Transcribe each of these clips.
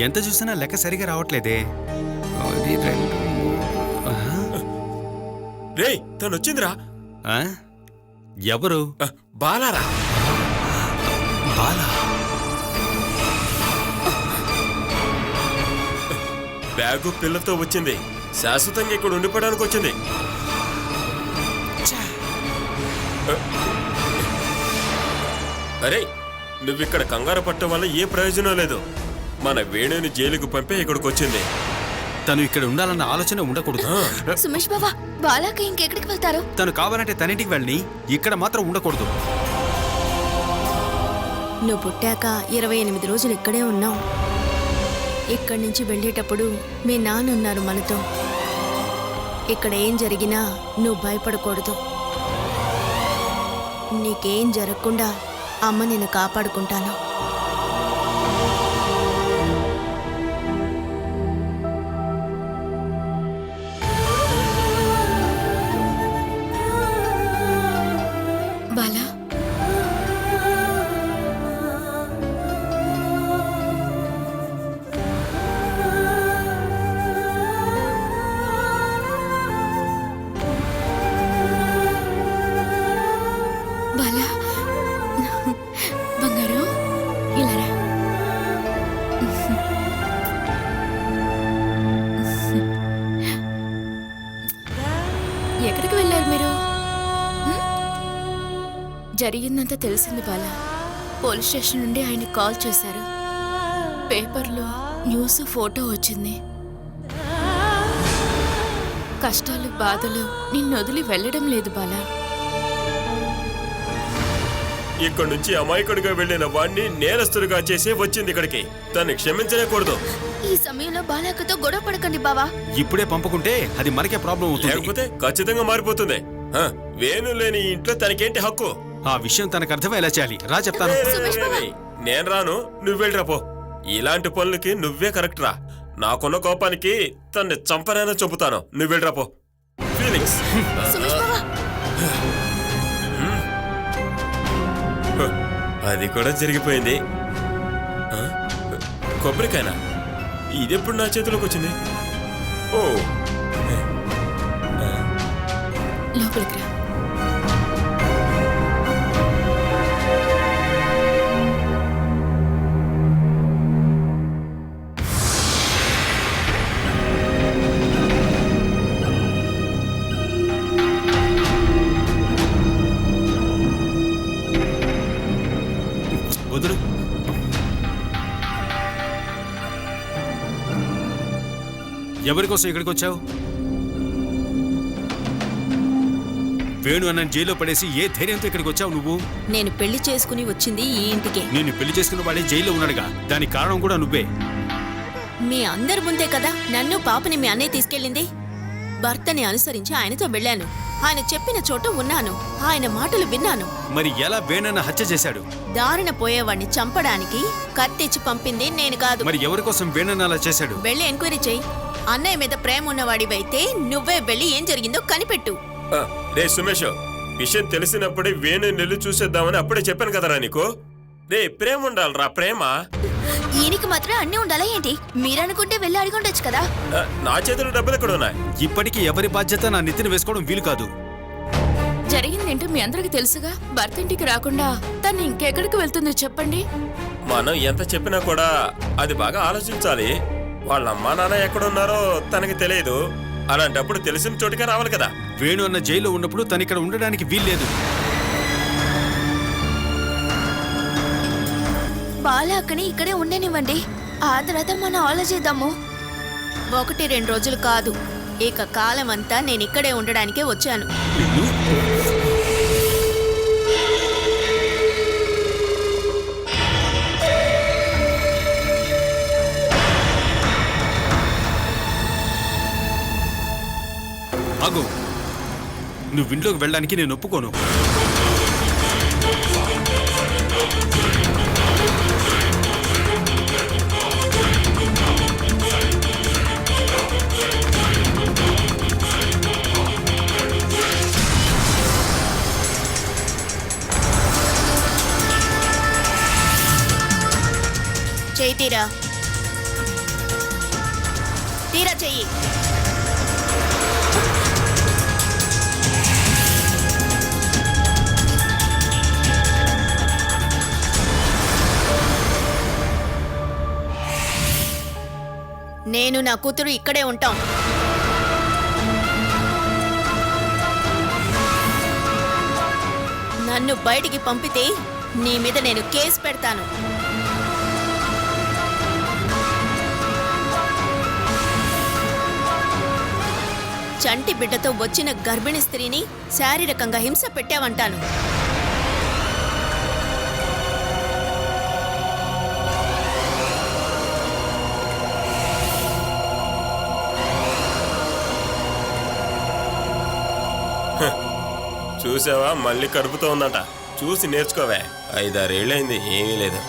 ఎంత చూసినా లెక్క సరిగా రావట్లేదే. అది 2 రే తను వచ్చిందిరా. ఎవరు? బాలారా. బాలా బ్యాగు పిల్లతో వచ్చింది. శాశ్వతంగా ఇక్కడ ఉండిపోవడానికి వచ్చింది. అరే నువ్విక్కడ కంగారు పట్టడం వల్ల ఏ ప్రయోజనం లేదు. మన వేణుని జైలుకు పంపే ఇక్కడికి వచ్చింది. తను ఇక్కడ ఉండాలన్న ఆలోచన ఉండకూడదు. సుమేష్ బాబా, బాలాకి ఇంకెక్కడికి వెళ్తారు? తను కావాలంటే తనింటికి వెళ్ళి ఇక్కడ మాత్రం ఉండకూడదు. నువ్వు పుట్టాక 28 రోజులు ఇక్కడే ఉన్నావు. ఇక్కడి నుంచి వెళ్ళేటప్పుడు మీ నాన్న ఉన్నారు మనతో. ఇక్కడ ఏం జరిగినా నువ్వు భయపడకూడదు. నీకేం జరగకుండా అమ్మ నిన్ను కాపాడుకుంటాను. బాలా, బాలా బంగారం, ఇలా రా. ఎక్కడికి వెళ్ళారు మీరు? జరిగిందంతా తెలిసింది బాలా. పోలీస్ స్టేషన్ నుండి ఆయన కాల్ చేశారు. పేపర్లో న్యూస్, ఫోటో వచ్చింది. కష్టాలు, బాధలు నిన్ను వదిలి వెళ్ళడం లేదు బాలా. ఇక్కడి నుంచి అమాయకుడిగా వెళ్ళిన వాణ్ణి నేరస్తుడిగా చేసి వచ్చింది ఇక్కడికి. తన్ని క్షమించలేకూడదు. ఈ సమయంలో బాలాకతో గొడవ పడకండి బావా. ఇప్పుడే పంపుకుంటే అది మనకే ప్రాబ్లం అవుతుంది. లేకపోతే ఖచ్చితంగా మారిపోతుంది. వేణు లేని ఇంట్లో తనకేంటి హక్కు? ఆ విషయం తనకు అర్థమయ్యేలా చేయాలి. రా చెప్తాను. నేను రాను, నువ్వు వెళ్ళిరా పో. ఇలాంటి పనులకి నువ్వే కరెక్ట్ రా. నాకున్న కోపానికి తన్ని చంపనైనా చెబుతాను. నువ్వు వెళ్ళిరా పో. ఫీలింగ్స్ అది కూడా జరిగిపోయింది. కొబ్బరికాయనా? ఇదెప్పుడు నా చేతిలోకి వచ్చింది? ఓ లోపలికి రా. వదులు. ఎవరి కోసం ఇక్కడికి వచ్చావు? వేణు అన్న జైల్లో పడేసి ఏ ధైర్యంతో ఇక్కడికి వచ్చావు నువ్వు? నేను పెళ్లి చేసుకుని వచ్చింది ఈ ఇంటికే. నేను పెళ్లి చేసుకున్న వాడే జైల్లో ఉన్నాడుగా. దానికి కారణం కూడా నువ్వే. మీ అందరి ముందే కదా నన్ను పాపని మీ అన్నయ్య తీసుకెళ్ళింది. భర్తని అనుసరించి ఆయనతో వెళ్ళాను. ఆయన చెప్పిన చోట ఉన్నాను. ఆయన మాటలు విన్నాను. మరి ఎలా వేణన్న హత్య చేశాడు? దారిన పోయేవాడిని చంపడానికి కత్తిచ్చి పంపింది నేను కాదు. మరి ఎవరి కోసం వేణన్న అలా చేశాడు? వెళ్ళి ఎంక్వైరీ చెయ్యి. అన్నయ్య మీద ప్రేమ ఉన్నవాడివైతే నువ్వే వెళ్ళి ఏం జరిగిందో కనిపెట్టు. రే సుమేష్, విషయం తెలిసినప్పుడే వేణు నెల్లు చూసేద్దామని అప్పుడే చెప్పాను కదరా నీకు. రే ప్రేమ ఉండాలరా, ప్రేమ. ఈయనకి మాత్రం అన్నీ ఉండాలా ఏంటి? మీరనుకుంటే వెళ్ళి అడిగుండొచ్చు కదా. నా చేతిలో డబ్బులు ఎక్కడ ఉన్నాయి? ఇప్పటికీ ఎవరి బాధ్యత నా నెత్తిన వేసుకోవడం వీలు కాదు. జరిగిందేంటో మీ అందరికి తెలుసుగా. భర్త ఇంటికి రాకుండా తను ఇంకెక్కడికి వెళ్తుందో చెప్పండి. మనం ఎంత చెప్పినా కూడా అది బాగా ఆలోచించాలి. వాళ్ళ అమ్మా నాన్న ఎక్కడున్నారో తనకి తెలియదు. అలాంటప్పుడు తెలిసిన చోటుగా రావాలి కదా. వేణు అన్న జైల్లో ఉన్నప్పుడు తను ఇక్కడ ఉండడానికి వీల్లేదు. బాలాకని ఇక్కడే ఉండనివ్వండి. ఆ తర్వాత మనం ఆలోచిద్దాము. 1-2 రోజులు కాదు, ఇక కాలం అంతా నేను ఇక్కడే ఉండడానికే వచ్చాను. ఆగు. నువ్వు ఇంట్లోకి వెళ్ళడానికి నేను ఒప్పుకోను. చైతీరా, తీరా చెయ్యి. నేను నా కూతురు ఇక్కడే ఉంటాం. నన్ను బయటికి పంపితే నీ మీద నేను కేసు పెడతాను. చంటి బిడ్డతో వచ్చిన గర్భిణీ స్త్రీని శారీరకంగా హింస పెట్టావంటాను. చూసావా మళ్ళీ కడుపుతో ఉందంట. చూసి నేర్చుకోవే. 5-6 ఏళ్ళైంది, ఏమీ లేదు.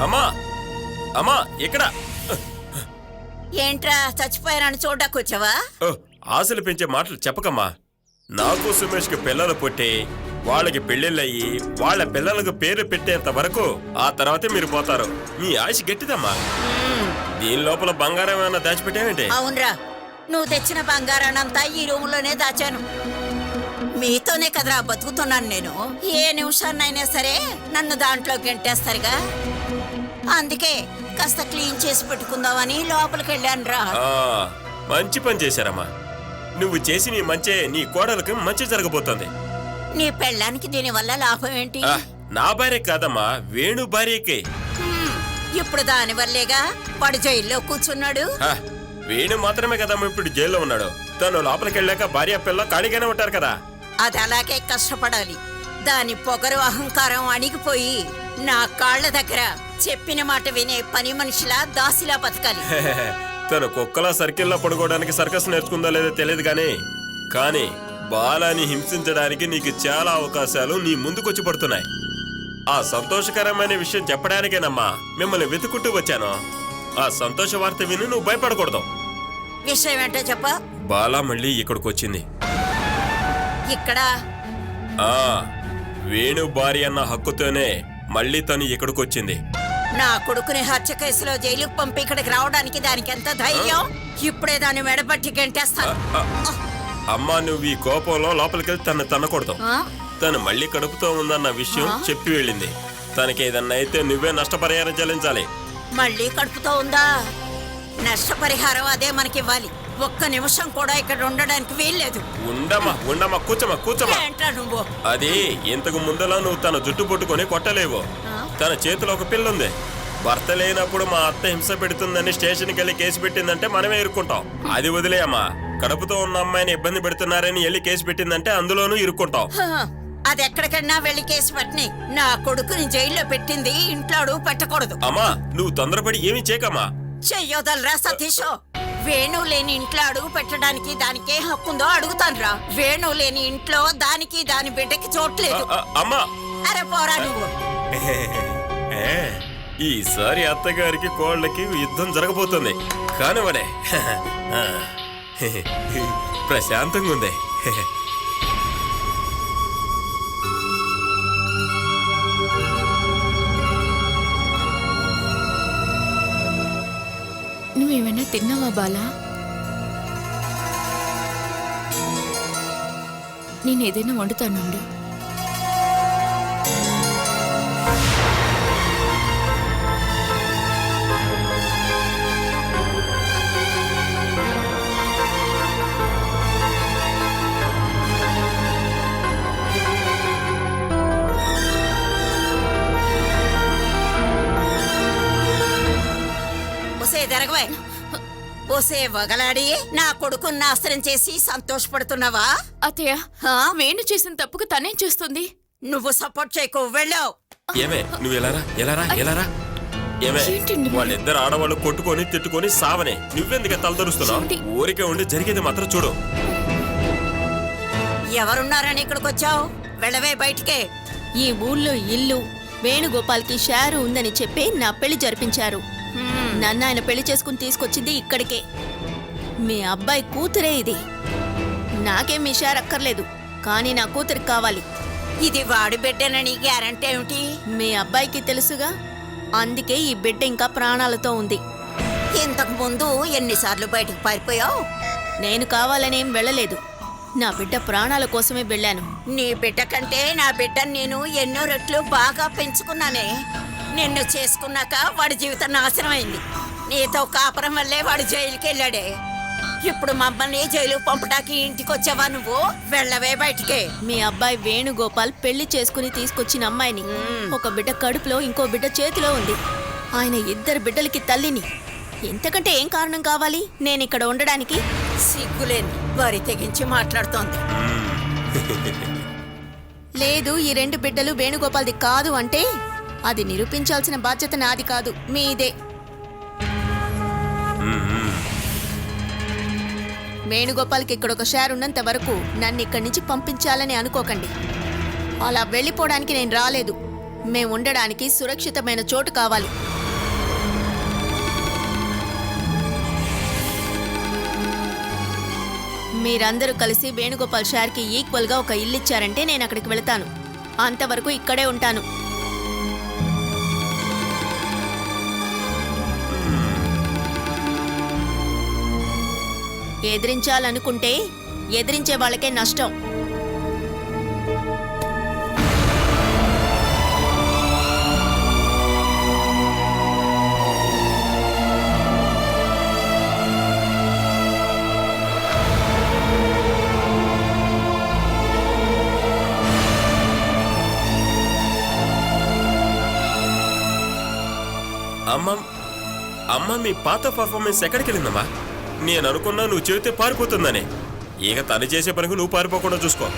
అమ్మా అమ్మా ఇక్కడ. ఏంట్రా చచ్చిపోయారని చూడడానికి వచ్చావా? ఓ, ఆశలు పెంచే మాటలు చెప్పకమ్మా. నాకు సుమేష్కి పిల్లలు పుట్టి వాళ్ళకి పెళ్ళిళ్ళయ్యి వాళ్ళ పిల్లలకు పేరు పెట్టేంత వరకు ఆ తర్వాతే మీరు పోతారు. మీ ఆశ గట్టిదమ్మా. దీని లోపల బంగారం ఏమైనా దాచిపెట్టావేంటి? అవునరా, నువ్వు తెచ్చిన బంగారాన్నంతా ఈ రూములోనే దాచాను. మీతోనే కదరా బతుకుతున్నాను నేను. ఏ నిమిషాన్నైనా సరే నన్ను దాంట్లో గెంటేస్తారుగా. అందుకే కాస్త క్లీన్ చేసి పెట్టుకుందామని లోపలికి వెళ్ళాను రా. మంచి పని చేశారమ్మా. నువ్వు చేసి నీ మంచే నీ కోడలకు మంచి జరగబోతోంది. నీ పెళ్ళానికి దీనివల్ల లాభం ఏంటి? నా భార్య కాదమ్మా, వేణు భార్యకే. ఇప్పుడు దానివల్లేగా వాడు జైల్లో కూర్చున్నాడు. వేణు మాత్రమే కదమ్మా ఇప్పుడు జైల్లో ఉన్నాడు. తను లోపలికి వెళ్ళాక భార్య పిల్ల ఖాళీగానే ఉంటారు కదా. అది అలాగే కష్టపడాలి. దాని పొగరు అహంకారం అణిగిపోయి నా కాళ్ల దగ్గర చెప్పిన మాట వినే పని మనిషిలా దాసిలా బతకాలి. తను కుక్కలా సర్కిల్లో పడుకోవడానికి సర్కస్ నేర్చుకుందో లేదో తెలియదు కానీ బాలాని హింసించడానికి నీకు చాలా అవకాశాలు నీ ముందుకొచ్చి పడుతున్నాయి. ఆ సంతోషకరమైన విషయం చెప్పడానికేనమ్మా మిమ్మల్ని వెతుకుంటూ వచ్చాను. ఆ సంతోష వార్త విని నువ్వు భయపడకూడదు. విషయం ఏంటో చెప్ప. బాలా మళ్ళీ ఇక్కడికి వచ్చింది. ఇక్కడ వేణు భార్య అన్న హక్కుతోనే మళ్ళీ తను ఇక్కడికి వచ్చింది. నా కొడుకుని హత్య కేసులో జైలుకు పంపి ఇక్కడికి రావడానికి దానికి ఎంత ధైర్యం? ఇప్పుడే దాన్ని మెడపట్టి గంటేస్తాను. అమ్మా, నువ్వు ఈ కోపంలో లోపలికెళ్ళి తను తన్నకూడదు. తను మళ్ళీ కడుపుతో ఉందన్న విషయం చెప్పి వెళ్ళింది. తనకేదన్నా అయితే నువ్వే నష్టపరిహారం చెల్లించాలి. మళ్ళీ కడుపుతో ఉందా? నష్టపరిహారం అదే మనకివ్వాలి. ఒక్క నిమిషం కూడా ఇక్కడ ఉండడానికి వీల్లేదు. ఉండమ్మా కూర్చోమా. ఏంట్రా నువ్వు? అది ఇంతకు ముందులా నువ్వు తన జుట్టు పట్టుకొని కొట్టలేవు. తన చేతిలో ఒక పిల్ల ఉంది. భర్త లేనప్పుడు మా అత్త హింస పెడుతుందని స్టేషన్కి వెళ్ళి కేసు పెట్టిందంటే మనమే ఇరుక్కుంటాం. అది వదిలేయమ్మా. కడుపుతో ఉన్న అమ్మాయిని ఇబ్బంది పెడుతున్నారని వెళ్ళి కేసు పెట్టిందంటే అందులోనూ ఇరుక్కుంటాం. అది ఎక్కడికన్నా వెళ్ళి కేసు పెట్టని. నా కొడుకుని జైల్లో పెట్టింది ఇంట్లో అడుగు పెట్టకూడదు. అమ్మా, నువ్వు తొందరపడి ఏమీ చేయకమ్మా. చెయ్యొదలరా సతీషో. వేణు లేని ఇంట్లో అడుగు పెట్టడానికి దానికే హక్కుందో అడుగుతానురా. వేణు లేని ఇంట్లో దానికి దాని బిడ్డకి చోట్లేదు. అమ్మా, అరే పోరా నువ్వు. ఈసారి అత్తగారికి కోళ్ళకి యుద్ధం జరగబోతుంది. కానివడే ప్రశాంతంగా ఉంది. నువ్వేమైనా తిన్నావా బాలా? నేను ఏదైనా వండుతానుండు. జరగవే. ఓసే వగలాడి నా కొడుకుని నాశనం చేసి సంతోషపడుతున్నావా? అత్తయ్య, వేణు చేసిన తప్పుకు తనేం చేస్తుంది? నువ్వు సపోర్ట్ చేయకు, వెళ్ళావు. ఏమే నువ్వు ఎలారా? ఏమే వాళ్ళిద్దరు ఆడవాళ్ళు కొట్టుకొని తిట్టుకొని సావనే. నువ్వెందుకు తలదరుస్తున్నావు? ఊరికే ఉండి జరిగేది మాత్రం చూడు. ఎవరున్నారని ఇక్కడికి వచ్చావు? వెళ్ళవే బయటికే. ఈ ఊళ్ళో ఇల్లు వేణుగోపాల్కి షేరు ఉందని చెప్పి నా పెళ్లి జరిపించారు. నన్ను ఆయన పెళ్లి చేసుకుని తీసుకొచ్చింది ఇక్కడికే. మీ అబ్బాయి కూతురే ఇది. నాకేం మీ షేర్ అక్కర్లేదు, కానీ నా కూతురికి కావాలి. ఇది వాడి బిడ్డనని గ్యారంటీ ఏమిటి? మీ అబ్బాయికి తెలుసుగా, అందుకే ఈ బిడ్డ ఇంకా ప్రాణాలతో ఉంది. ఇంతకు ముందు ఎన్నిసార్లు బయటకు పారిపోయావు? నేను కావాలనేం వెళ్ళలేదు, నా బిడ్డ ప్రాణాల కోసమే వెళ్ళాను. నీ బిడ్డ కంటే నా బిడ్డను నేను ఎన్నో రెట్లు బాగా పెంచుకున్నానే. నిన్ను చేసుకున్నాక వాడి జీవితం నాశనం అయింది. నీతో కాపురం వల్లే వాడు జైలుకి వెళ్ళాడే. ఇప్పుడు మమ్మల్ని జైలు పంపడానికి ఇంటికి వచ్చావా నువ్వు? వెళ్ళవే బయటికే. మీ అబ్బాయి వేణుగోపాల్ పెళ్లి చేసుకుని తీసుకొచ్చిన అమ్మాయిని, ఒక బిడ్డ కడుపులో ఇంకో బిడ్డ చేతిలో ఉంది. ఆయన 2 బిడ్డలకి తల్లిని. ఎంతకంటే ఏం కారణం కావాలి నేను ఇక్కడ ఉండడానికి? సిగ్గులేని వారి తెగించి మాట్లాడుతోంది. లేదు, ఈ 2 బిడ్డలు వేణుగోపాల్ది కాదు అంటే అది నిరూపించాల్సిన బాధ్యత నాది కాదు, మీదే. వేణుగోపాల్కి ఇక్కడ ఒక షేర్ ఉన్నంత వరకు నన్ను ఇక్కడి నుంచి పంపించాలని అనుకోకండి. అలా వెళ్ళిపోవడానికి నేను రాలేదు. మేము ఉండడానికి సురక్షితమైన చోటు కావాలి. మీరందరూ కలిసి వేణుగోపాల్ షేర్కి ఈక్వల్గా ఒక ఇల్లు ఇచ్చారంటే నేను అక్కడికి వెళతాను. అంతవరకు ఇక్కడే ఉంటాను. ఎదిరించాలనుకుంటే ఎదిరించే వాళ్ళకే నష్టం. అమ్మ మీ పాత పర్ఫార్మెన్స్ ఎక్కడికి వెళ్ళిందమ్మా? నేను అనుకున్నా నువ్వు చెబితే పారిపోతుందని. ఇక తను చేసే పనికి నువ్వు పారిపోకుండా చూసుకో.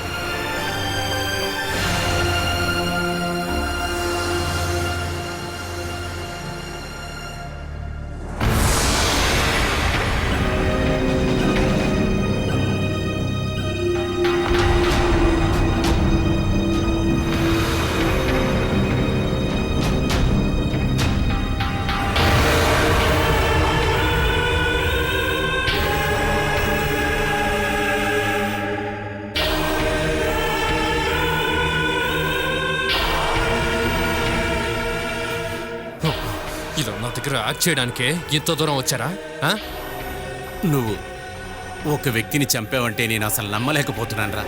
ఇలా నా దగ్గర యాక్ట్ చేయడానికే ఇంత దూరం వచ్చారా? నువ్వు ఒక వ్యక్తిని చంపావంటే నేను అసలు నమ్మలేకపోతున్నానురా.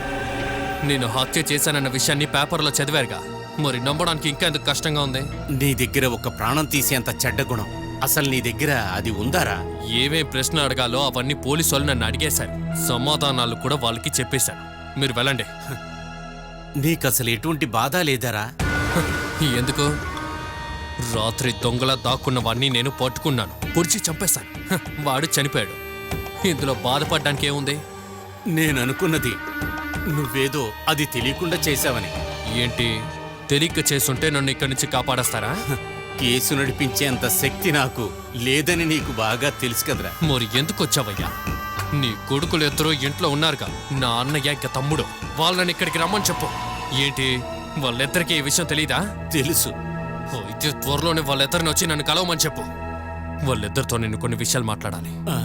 నేను హత్య చేశానన్న విషయాన్ని పేపర్లో చదివారుగా, మరి నమ్మడానికి ఇంకా ఎందుకు కష్టంగా ఉంది? నీ దగ్గర ఒక ప్రాణం తీసేంత చెడ్డ గుణం అసలు నీ దగ్గర అది ఉందారా? ఏమేం ప్రశ్న అడగాలో అవన్నీ పోలీసు వాళ్ళు నన్ను అడిగేశారు. సమాధానాలు కూడా వాళ్ళకి చెప్పేశాను. మీరు వెళ్ళండి. నీకసలు ఎటువంటి బాధ లేదారా? ఎందుకు? రాత్రి దొంగలా దాక్కున్న వాడిని నేను పట్టుకున్నాను, పొడిచి చంపేశాను. వాడు చనిపోయాడు. ఇందులో బాధపడ్డానికి ఏముంది? నేను అనుకున్నది నువ్వేదో అది తెలియకుండా చేశావని. ఏంటి, తెలియక చేసుంటే నన్ను ఇక్కడి నుంచి కాపాడేస్తారా? కేసు నడిపించేంత శక్తి నాకు లేదని నీకు బాగా తెలుసు కదరా. మరి ఎందుకు వచ్చావయ్యా? నీ కొడుకులు ఇద్దరు ఇంట్లో ఉన్నారుగా, నా అన్నయ్య ఇంకా తమ్ముడు. వాళ్ళని ఇక్కడికి రమ్మని చెప్పు. ఏంటి, వాళ్ళిద్దరికి ఈ విషయం తెలీదా? తెలుసు. అయితే త్వరలోనే వాళ్ళిద్దరిని వచ్చి నన్ను కలవమని చెప్పు. వాళ్ళిద్దరితో నేను కొన్ని విషయాలు మాట్లాడాలి. ఆ,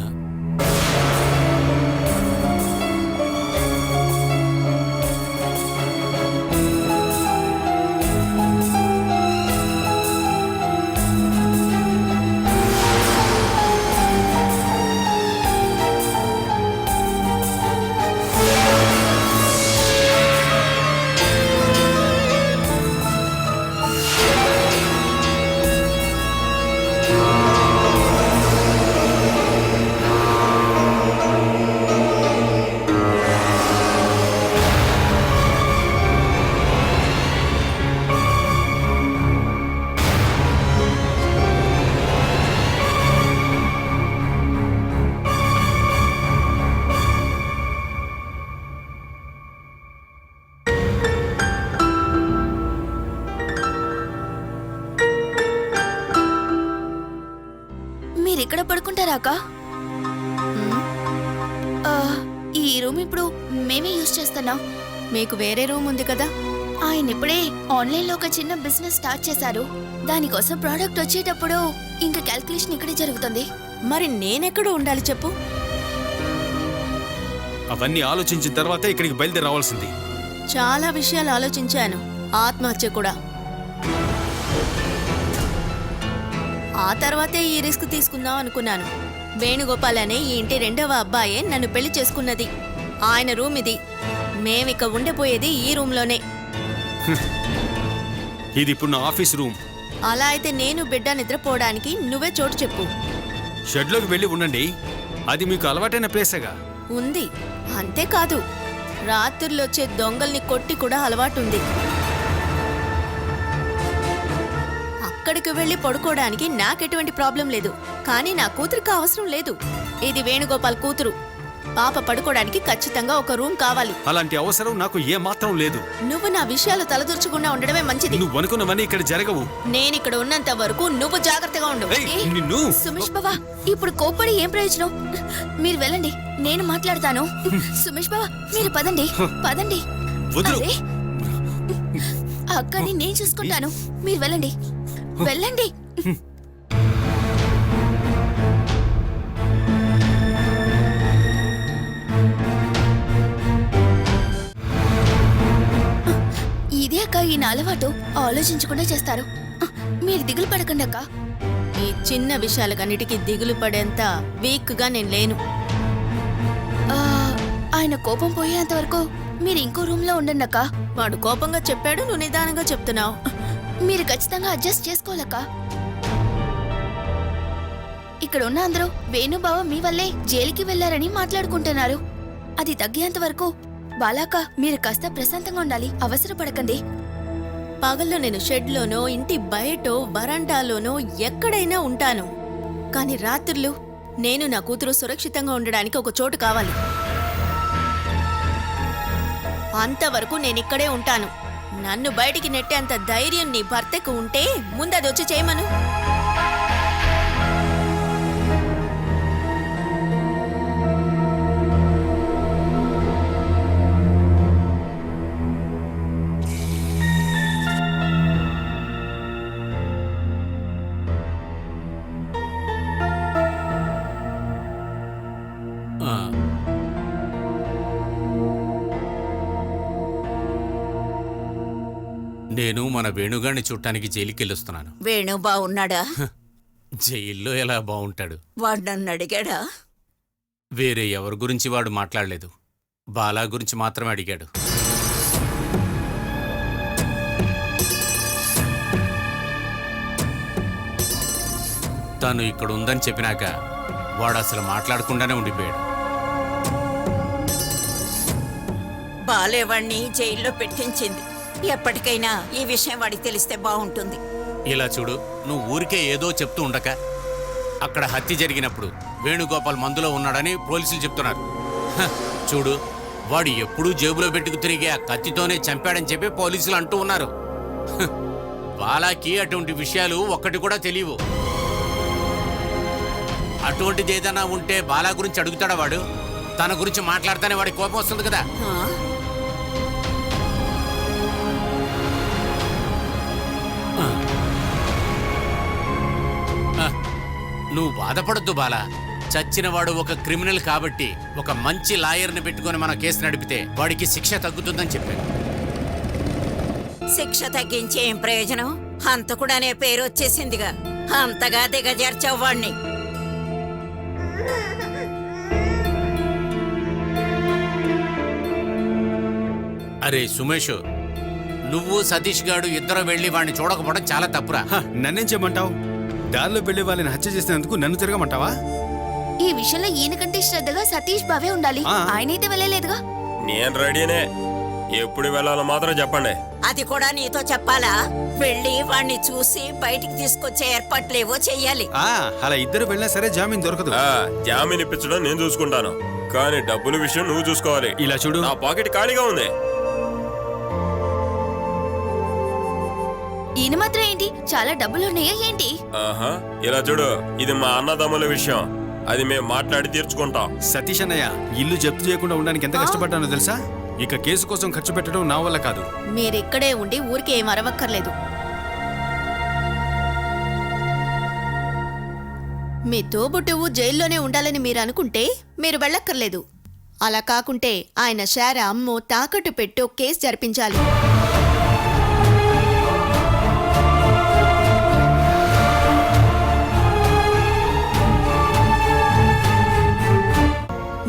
మీరిక్కడ పడుకుంటారాకా? ఈ రూమ్ ఇప్పుడు మేమే యూజ్ చేస్తున్నాం. మీకు వేరే రూమ్ ఉంది కదా, ఆయన ఇప్పుడే ఆన్లైన్ లో ఒక చిన్న బిజినెస్ స్టార్ట్ చేశారు. దానికోసం ప్రోడక్ట్ వచ్చేటప్పుడు ఇంకా క్యాల్కులేషన్ ఇక్కడే జరుగుతుంది. మరి నేనెక్కడ ఉండాలి చెప్పు? అవన్నీ ఆలోచించిన తర్వాతే ఇక్కడికి బయలుదేరి రావాల్సింది. చాలా విషయాలు ఆలోచించాను, ఆత్మహత్య కూడా. ఆ తర్వాతే ఈ రిస్క్ తీసుకుందాం అనుకున్నాను. వేణుగోపాల్ అనే ఈ ఇంటి రెండవ అబ్బాయే నన్ను పెళ్లి చేసుకున్నది. ఆయన రూమ్ ఇది. మేమిక ఉండిపోయేది ఈ రూమ్లోనే. ఇది ఇప్పుడు నా ఆఫీస్ రూమ్. అలా అయితే నేను బిడ్డ నిద్రపోవడానికి నువ్వే చోటు చెప్పు. షెడ్లోకి వెళ్ళి ఉండండి. అది మీకు అలవాటైన ప్లేసేగా. ఉంది. అంతేకాదు, రాత్రులొచ్చే దొంగల్ని కొట్టి కూడా అలవాటుంది. అక్కడికి వెళ్ళి పడుకోవడానికి నాకెటువంటి ప్రాబ్లం లేదు. కానీ నా కూతురికి అవసరం లేదు. ఇది వేణుగోపాల్ కూతురు. పాప పడుకోవడానికి ఖచ్చితంగా ఒక రూమ్ కావాలి. అలాంటి అవసరం నాకు ఏ మాత్రం లేదు. నువ్వు నా విషయాలు తలదూర్చకుండా ఉండడమే మంచిది. నువ్వు అనుకున్నవన్నీ ఇక్కడ జరగవు. నేనిక్కడ ఉన్నంత వరకు నువ్వు జాగ్రత్తగా ఉండు. ఏయ్, నిన్ను సుమేష్ బావా, ఇప్పుడు కోప్పడి ఏం ప్రయోజనం? మీరు వెళ్ళండి, నేను మాట్లాడతాను. సుమేష్ బావా, మీరు పదండి, పదండి. వదులు. అరే, అక్కని నేను చూసుకుంటాను. మీరు వెళ్ళండి, వెళ్ళండి. ఇదే అక్క ఈ నా అలవాటు. ఆలోచించకుండా చేస్తారు. మీరు దిగులు పడకండి అక్క. ఈ చిన్న విషయాలకన్నిటికీ దిగులు పడేంత వీక్ గా నేను లేను. ఆ, ఆయన కోపం పోయేంత వరకు మీరు ఇంకో రూమ్ లో ఉండండి అక్క. వాడు కోపంగా చెప్పాడు, నువ్వు నిదానంగా చెప్తున్నావు. మీరు ఖచ్చితంగా అడ్జస్ట్ చేసుకోవాలక్క. ఇక్కడ ఉన్న అందరూ వేణుబావ మీ వల్లే జైలుకి వెళ్లారని మాట్లాడుకుంటున్నారు. అది తగ్గేంత వరకు బాలాక మీరు కాస్త ప్రశాంతంగా ఉండాలి. అవసరపడకండి. పగల్లో నేను షెడ్లోనో, ఇంటి బయటో, వరండాలోనో ఎక్కడైనా ఉంటాను. కానీ రాత్రులు నేను నా కూతురు సురక్షితంగా ఉండడానికి ఒక చోటు కావాలి. అంతవరకు నేనిక్కడే ఉంటాను. నన్ను బయటికి నెట్టేంత ధైర్యం నీ భర్తకు ఉంటే ముందది వచ్చి చేయమను. నేను మన వేణుగాడిని చూడటానికి జైలుకి వెళ్ళొస్తున్నాను. వేణు బాగున్నాడా? జైల్లో ఎలా బాగుంటాడు? వాడు నన్ను అడిగాడా? వేరే ఎవరి గురించి వాడు మాట్లాడలేదు. బాలా గురించి మాత్రమే అడిగాడు. తను ఇక్కడ ఉందని చెప్పినాక వాడు అసలు మాట్లాడకుండానే ఉండిపోయాడు. బాలేవాణ్ణి జైల్లో పెట్టించింది. ఎప్పటికైనా ఈ విషయం వాడికి తెలిస్తే బాగుంటుంది. ఇలా చూడు, నువ్వు ఊరికే ఏదో చెప్తూ ఉండక, అక్కడ హత్య జరిగినప్పుడు వేణుగోపాల్ మందులో ఉన్నాడని పోలీసులు చెప్తున్నారు. చూడు, వాడు ఎప్పుడూ జేబులో పెట్టుకు తిరిగే ఆ కత్తితోనే చంపాడని చెప్పి పోలీసులు అంటూ ఉన్నారు. బాలాకి అటువంటి విషయాలు ఒక్కటి కూడా తెలియవు. అటువంటిది ఏదైనా ఉంటే బాలా గురించి అడుగుతాడా వాడు? తన గురించి మాట్లాడితేనే వాడి కోపం వస్తుంది కదా. ఆ? నువ్వు బాధపడద్దు బాలా. చచ్చినవాడు ఒక క్రిమినల్ కాబట్టి ఒక మంచి లాయర్ని పెట్టుకుని మన కేసు నడిపితే వాడికి శిక్ష తగ్గుతుందని చెప్పాను. శిక్ష తగ్గించి ఏం ప్రయోజనం? హంతకుడనే పేరు వచ్చేసిందిగా. అంతగా దిగజార్చావు వాణ్ణి. అరే సుమేష్, నువ్వు సతీష్ గాడు ఇద్దరు వెళ్ళి వాడిని చూడకపోవడం చాలా తప్పురా. నన్నేం చేయమంటావు? దారిలో వెళ్ళి వాళ్ళని హత్య చేసినందుకు నన్ను తిరగమంటావా? ఈ విషయంలో ఈయనకంటే శ్రద్ధగా సతీష్ బావే ఉండాలి. ఆయనైతే వెళ్ళలేదుగా. నేను రెడీనే. ఎప్పుడు వెళ్ళాలో మాత్రం చెప్పండి. అది కూడా నీతో చెప్పాలా? వెళ్ళి వాణ్ణి చూసి బయటికి తీసుకొచ్చే ఏర్పాట్లేవో చెయ్యాలి. అలా ఇద్దరు వెళ్ళినా సరే జామీన్ దొరకదు. జామీన్ ఇప్పించడం నేను చూసుకుంటాను, కానీ డబ్బుల విషయం నువ్వు చూసుకోవాలి. ఇలా చూడు, నా పాకెట్ ఖాళీగా ఉంది. ఈయన మాత్రం ఏంటి, చాలా డబ్బులున్నాయా ఏంటి? ఆహా, ఇలా చూడు, ఇది మా అన్నదమ్ముల విషయం. అది మేము మాట్లాడి తీర్చుకుంటాం. సతీష్ అన్నయ్య ఇల్లు జప్తు చేయకుండా ఉండడానికి ఎంత కష్టపడ్డానో తెలుసా? ఇక కేసు కోసం ఖర్చు పెట్టడం నా వల్ల కాదు. మీరిక్కడే ఉండి ఊరికే ఏం అరవక్కర్లేదు. మీ తోబుట్టువు జైల్లోనే ఉండాలని మీరు అనుకుంటే మీరు వెళ్ళక్కర్లేదు. అలా కాకుంటే ఆయన షేర్ అమ్మో తాకట్టు పెట్టో కేసు జరిపించాలి.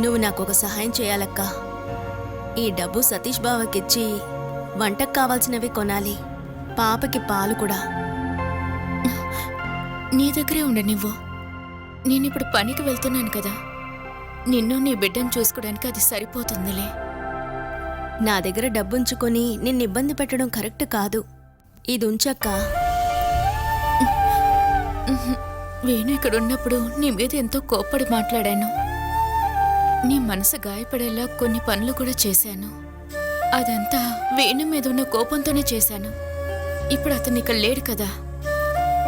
నువ్వు నాకు ఒక సహాయం చేయాలక్కా. ఈ డబ్బు సతీష్ బావకిచ్చి వంటకు కావాల్సినవి కొనాలి, పాపకి పాలు కూడా. నీ దగ్గరే ఉండనివ్వు. నేనిప్పుడు పనికి వెళ్తున్నాను కదా, నిన్ను నీ బిడ్డను చూసుకోవడానికి అది సరిపోతుందిలే. నా దగ్గర డబ్బుంచుకొని నిన్ను ఇబ్బంది పెట్టడం కరెక్ట్ కాదు. ఇది ఉంచక్కా. వేణు ఇక్కడ ఉన్నప్పుడు నీ మీద ఎంతో కోప్పడి మాట్లాడాను. నీ మనసు గాయపడేలా కొన్ని పనులు కూడా చేశాను. అదంతా వేణు మీద ఉన్న కోపంతోనే చేశాను. ఇప్పుడు అతను ఇక్కడ లేడు కదా.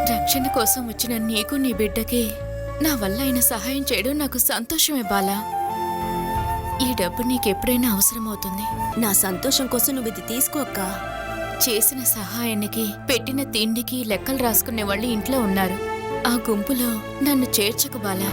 రక్షణ కోసం వచ్చిన నీకు నీ బిడ్డకి నా వల్ల అయిన సహాయం చేయడం నాకు సంతోషమే బాలా. ఈ డబ్బు నీకెప్పుడైనా అవసరమవుతుంది. నా సంతోషం కోసం నువ్వు ఇది తీసుకోక్కా. చేసిన సహాయానికి, పెట్టిన తిండికి లెక్కలు రాసుకునే వాళ్ళు ఇంట్లో ఉన్నారు. ఆ గుంపులో నన్ను చేర్చకు బాలా.